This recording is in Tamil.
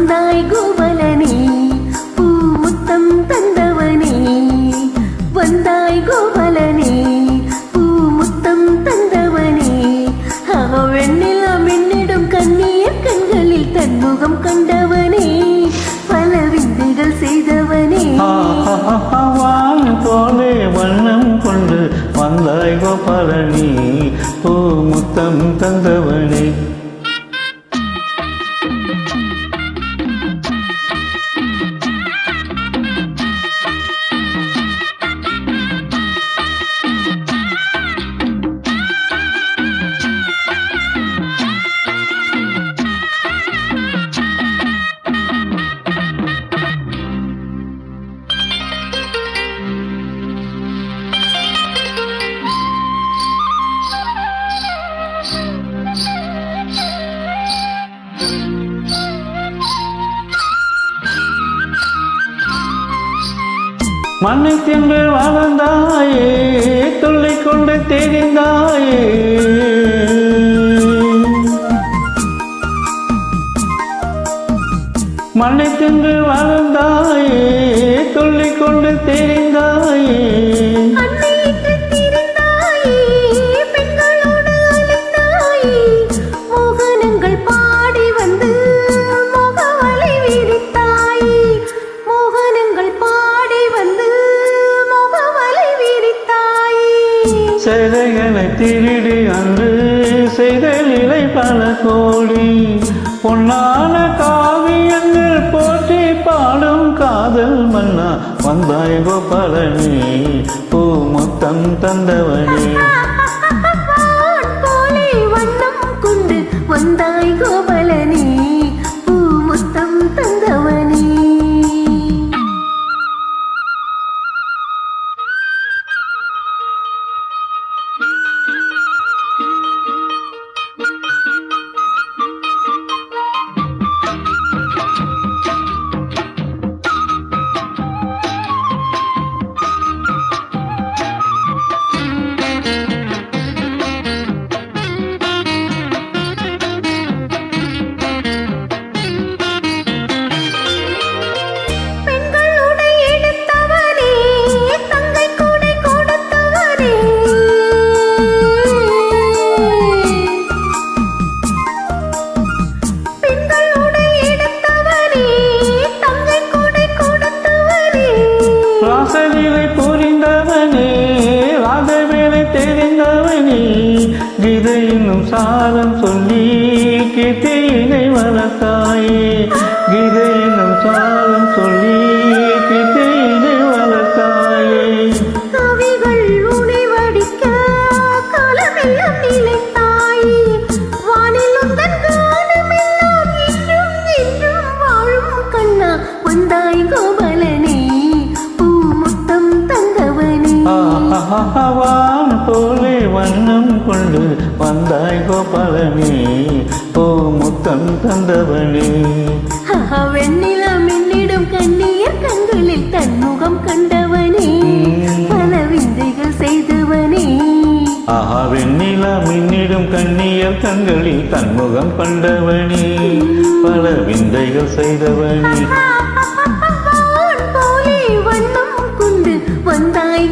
வந்தாய் கோபாலனே பூமுத்தம் தந்தவனே வந்தாய் கோபாலனே பூமுத்தம் தந்தவனே வெண்ணிலாம் என்னிடம் கண்ணீர் கண்களில் தன்முகம் கண்டவனே பல விந்தைகள் செய்தவனே போலே வண்ணம் கொண்டு வந்தாய் கோபாலனே பூமுத்தம் தந்தவனே மண்ணை தின்று வளர்ந்தாயே துள்ளிக் கொண்டு தெரிந்தாயே மண்ணை தின்று வளர்ந்தாயே துள்ளிக் கொண்டு தெரிந்தாயே சிறைகளை திருடி அன்று செய்த நிலை பல கோடி பொன்னான காவியங்கள் போற்றி பாடும் காதல் மன்னா வந்தாய் கோபாலனே பூமுத்தம் தந்தவனே வந்தாய் கோபாலனே பூமுத்தம் தந்தவனே ராசலீலை புரிந்தவனே ராகவேலை தெரிந்தவனே கீதை என்னும் சாரம் சொல்லி கீர்த்தியினை வளர்த்தாயே கீதை என்னும் சாரம் சொல்லி கீர்த்தியினை வளர்த்தாயே கவிகள் உனை வடிக்க காலமெல்லாம் நிலைத்தாயே வானில் உந்தன் காலமெல்லாம் இன்னும் என்றும் வாழும் கண்ணா வந்தாய் கோபாலனே வான் போலே வண்ணம் கொண்டு வந்தாய் கோபாலனே பூமுத்தம் தந்தவனே வெண்ணிலாம் என்னிடம் கண்ணீர் கண்களில் தன்முகம் கண்டவனே பல விந்தைகள் செய்தவனே வெண்ணிலாம் என்னிடம் கண்ணீர் கண்களில் தன்முகம் கண்டவனே பல விந்தைகள் செய்தவனே போலே வண்ணம் கொண்டு வந்தாய்